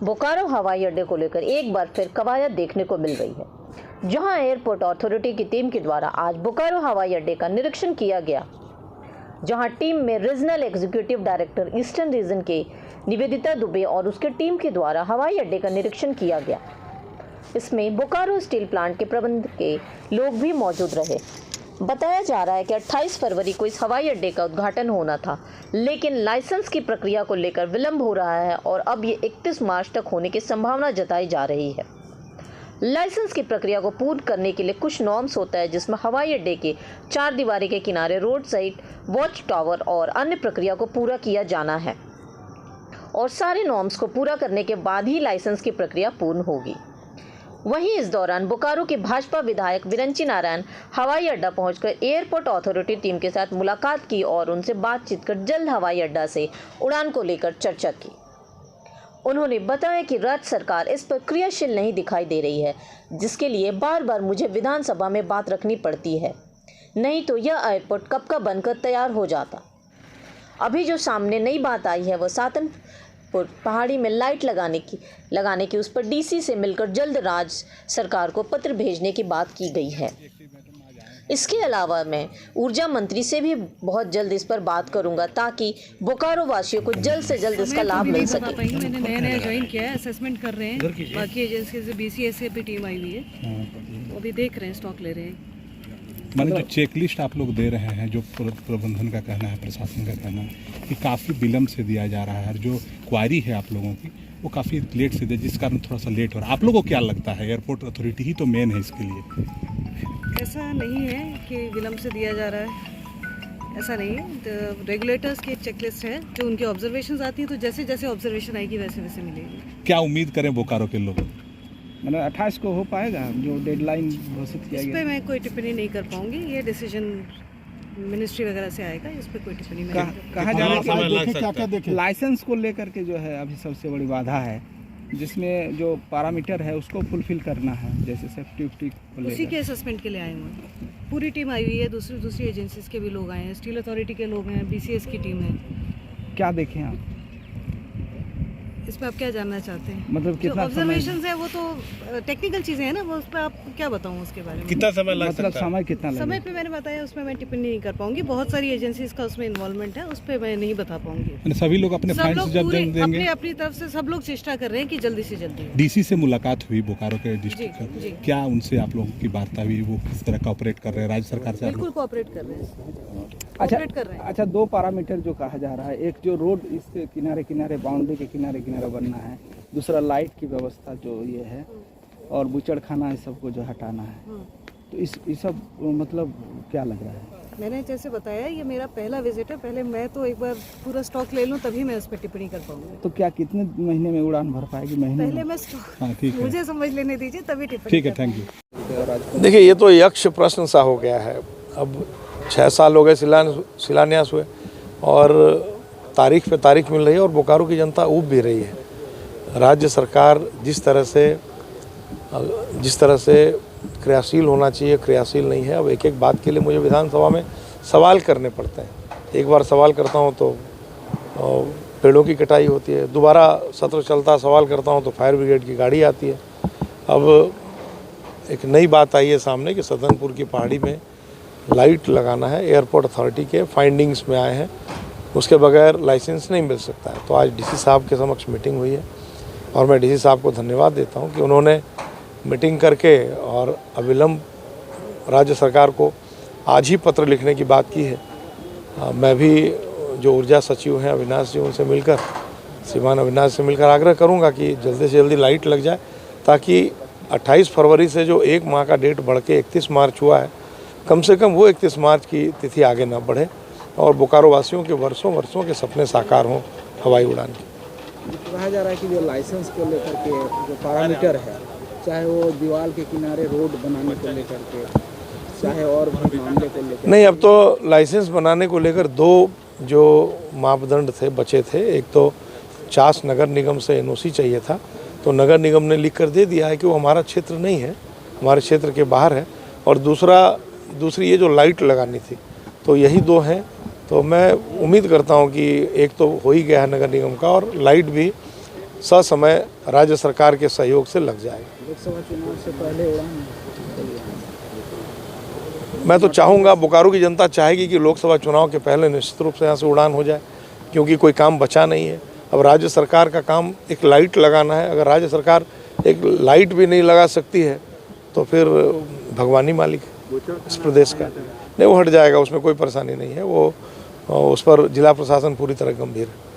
बोकारो हवाई अड्डे को लेकर एक बार फिर कवायद देखने को मिल रही है, जहां एयरपोर्ट अथॉरिटी की टीम के द्वारा आज बोकारो हवाई अड्डे का निरीक्षण किया गया, जहां टीम में regional executive director eastern region के निवेदिता दुबे और उसके टीम के द्वारा हवाई अड्डे का निरीक्षण किया गया। इसमें बोकारो स्टील प्लांट के प्रबंधक के लोग भी मौजूद रहे। बताया जा रहा है कि 28 फरवरी को इस हवाई अड्डे का उद्घाटन होना था, लेकिन लाइसेंस की प्रक्रिया को लेकर विलंब हो रहा है और अब ये 31 मार्च तक होने की संभावना जताई जा रही है। लाइसेंस की प्रक्रिया को पूर्ण करने के लिए कुछ नॉर्म्स होता है, जिसमें हवाई अड्डे के 4 दीवारी के किनारे रोड साइड वॉच टावर और अन्य प्रक्रिया को पूरा किया जाना है और सारे नॉर्म्स को पूरा करने के बाद ही लाइसेंस की प्रक्रिया पूर्ण होगी। वहीं इस दौरान बोकारो के भाजपा विधायक विरंची नारायण हवाई अड्डा पहुंचकर एयरपोर्ट अथॉरिटी टीम के साथ मुलाकात की और उनसे बातचीत कर जल्द हवाई अड्डा से उड़ान को लेकर चर्चा की। उन्होंने बताया कि राज्य सरकार इस पर क्रियाशील नहीं दिखाई दे रही है, जिसके लिए बार बार मुझे विधानसभा में बात रखनी पड़ती है, नहीं तो यह एयरपोर्ट कब का बनकर तैयार हो जाता। अभी जो सामने नई बात आई है वह सातनपुर पहाड़ी में लाइट लगाने की उस पर डीसी से मिलकर जल्द राज्य सरकार को पत्र भेजने की बात की गई है। इसके अलावा मैं ऊर्जा मंत्री से भी बहुत जल्द इस पर बात करूंगा, ताकि बोकारो वासियों को जल्द से जल्द इसका लाभ मिल सके। मैंने नया ज्वाइन किया है, असेसमेंट कर रहे हैं, बाकी एजेंसी से BCS की भी टीम आई हुई है, वो भी देख रहे हैं, स्टॉक ले रहे हैं। माने जो चेकलिस्ट आप लोग दे रहे हैं, जो प्रबंधन का कहना है, प्रशासन का कहना है कि काफ़ी विलम्ब से दिया जा रहा है, और जो क्वारी है आप लोगों की वो काफ़ी लेट से दे, जिस कारण थोड़ा सा लेट हो रहा है। आप लोगों को क्या लगता है, एयरपोर्ट अथॉरिटी ही तो मेन है इसके लिए? ऐसा नहीं है कि विलम्ब से दिया जा रहा है, ऐसा नहीं है। तो रेगुलेटर्स की चेकलिस्ट है, जो उनकी ऑब्जर्वेशंस आती है, तो जैसे जैसे ऑब्जर्वेशन आएगी वैसे वैसे मिलेगी। क्या उम्मीद करें बोकारो के लोग? मतलब 28 को हो पाएगा जो डेडलाइन घोषित किया गया? इस पर मैं कोई टिप्पणी नहीं कर पाऊंगी, ये डिसीजन मिनिस्ट्री वगैरह से आएगा, इस पर कोई टिप्पणी नहीं। कहा जा रहा है लाइसेंस को लेकर के जो है अभी सबसे बड़ी बाधा है, जिसमें जो पैरामीटर है उसको फुलफिल करना है, जैसे सेफ्टी को उसी के असेसमेंट के लिए आए हुए पूरी टीम आई हुई है, दूसरी एजेंसीज के भी लोग आए हैं, स्टील अथॉरिटी के लोग हैं, BCS की टीम है। क्या देखें आप इसमें आप क्या जानना चाहते हैं? मतलब कितना ऑब्जर्वेशंस है, वो तो टेक्निकल चीज़ें हैं ना, वो उस पर आप क्या बताऊँ उसके बारे में? कितना समय लग मतलब सकता है? समय कितना लगेगा? समय पे मैंने बताया, उसमें मैं टिप्पणी नहीं कर पाऊंगी, बहुत सारी एजेंसीज का उसमें इन्वॉल्वमेंट है, उस पर मैं नहीं बता पाऊंगी। सभी लोग अपने फाइंड्स जब देंगे, अपनी तरफ से सब लोग चेष्टा कर रहे हैं कि जल्दी से जल्दी। डीसी से मुलाकात हुई बोकारो के डिस्ट्रिक्ट, क्या उनसे आप लोगों की वार्ता हुई? वो किस तरह कोऑपरेट कर रहे हैं राज्य सरकार से? बिल्कुल कोऑपरेट कर रहे हैं। अच्छा, 2 पैरामीटर जो कहा जा रहा है, एक जो रोड इसके किनारे किनारे, बाउंड्री के किनारे किनारे बनना है, दूसरा लाइट की व्यवस्था जो ये है, और बुचड़ खाना इस सबको जो हटाना है, तो इस सब मतलब क्या लग रहा है? मैंने जैसे बताया, ये मेरा पहला विजिट है, पहले मैं तो एक बार पूरा स्टॉक ले लूं तभी मैं उस पर टिप्पणी कर पाऊंगी। तो क्या कितने महीने में उड़ान भर पाएगी? महीने पहले मैं मुझे समझ लेने दीजिए, तभी टिप्पणी। ठीक है, थैंक यू। देखिए, ये तो यक्ष प्रश्न सा हो गया है। अब 6 साल हो गए शिलान्यास हुए, और तारीख पे तारीख मिल रही है, और बोकारो की जनता ऊब भी रही है। राज्य सरकार जिस तरह से क्रियाशील होना चाहिए, क्रियाशील नहीं है। अब एक एक बात के लिए मुझे विधानसभा में सवाल करने पड़ते हैं। एक बार सवाल करता हूं तो पेड़ों की कटाई होती है, दोबारा सत्र चलता सवाल करता हूं तो फायर ब्रिगेड की गाड़ी आती है। अब एक नई बात आई है सामने कि सदनपुर की पहाड़ी में लाइट लगाना है, एयरपोर्ट अथॉरिटी के फाइंडिंग्स में आए हैं, उसके बगैर लाइसेंस नहीं मिल सकता है। तो आज डीसी साहब के समक्ष मीटिंग हुई है, और मैं डीसी साहब को धन्यवाद देता हूं कि उन्होंने मीटिंग करके और अविलंब राज्य सरकार को आज ही पत्र लिखने की बात की है। मैं भी जो ऊर्जा सचिव हैं अविनाश जी, उनसे मिलकर, श्रीमान अविनाश से मिलकर आग्रह करूंगा कि जल्दी से जल्दी लाइट लग जाए, ताकि 28 फरवरी से जो 1 माह का डेट बढ़ के 31 मार्च हुआ है, कम से कम वो 31 मार्च की तिथि आगे ना बढ़े, और बोकारो वासियों के वर्षों के सपने साकार हों हवाई उड़ान के। कहा जा रहा है कि जो लाइसेंस को लेकर के जो पैरामीटर है, चाहे वो दीवार के किनारे रोड बनाने को लेकर के, चाहे और भी मामले को लेकर, नहीं, अब तो लाइसेंस बनाने को लेकर 2 जो मापदंड थे बचे थे। एक तो चास नगर निगम से NOC चाहिए था, तो नगर निगम ने लिख कर दे दिया है कि वो हमारा क्षेत्र नहीं है, हमारे क्षेत्र के बाहर है। और दूसरी ये जो लाइट लगानी थी, तो यही 2 हैं। तो मैं उम्मीद करता हूं कि एक तो हो ही गया है नगर निगम का, और लाइट भी ससमय राज्य सरकार के सहयोग से लग जाएगा। लोकसभा चुनाव से पहले उड़ान मैं तो चाहूँगा, बोकारो की जनता चाहेगी कि लोकसभा चुनाव के पहले निश्चित रूप से यहाँ से उड़ान हो जाए, क्योंकि कोई काम बचा नहीं है। अब राज्य सरकार का काम एक लाइट लगाना है। अगर राज्य सरकार एक लाइट भी नहीं लगा सकती है तो फिर भगवानी मालिक है इस प्रदेश का। नहीं, वो हट जाएगा, उसमें कोई परेशानी नहीं है। वो उस पर जिला प्रशासन पूरी तरह गंभीर है।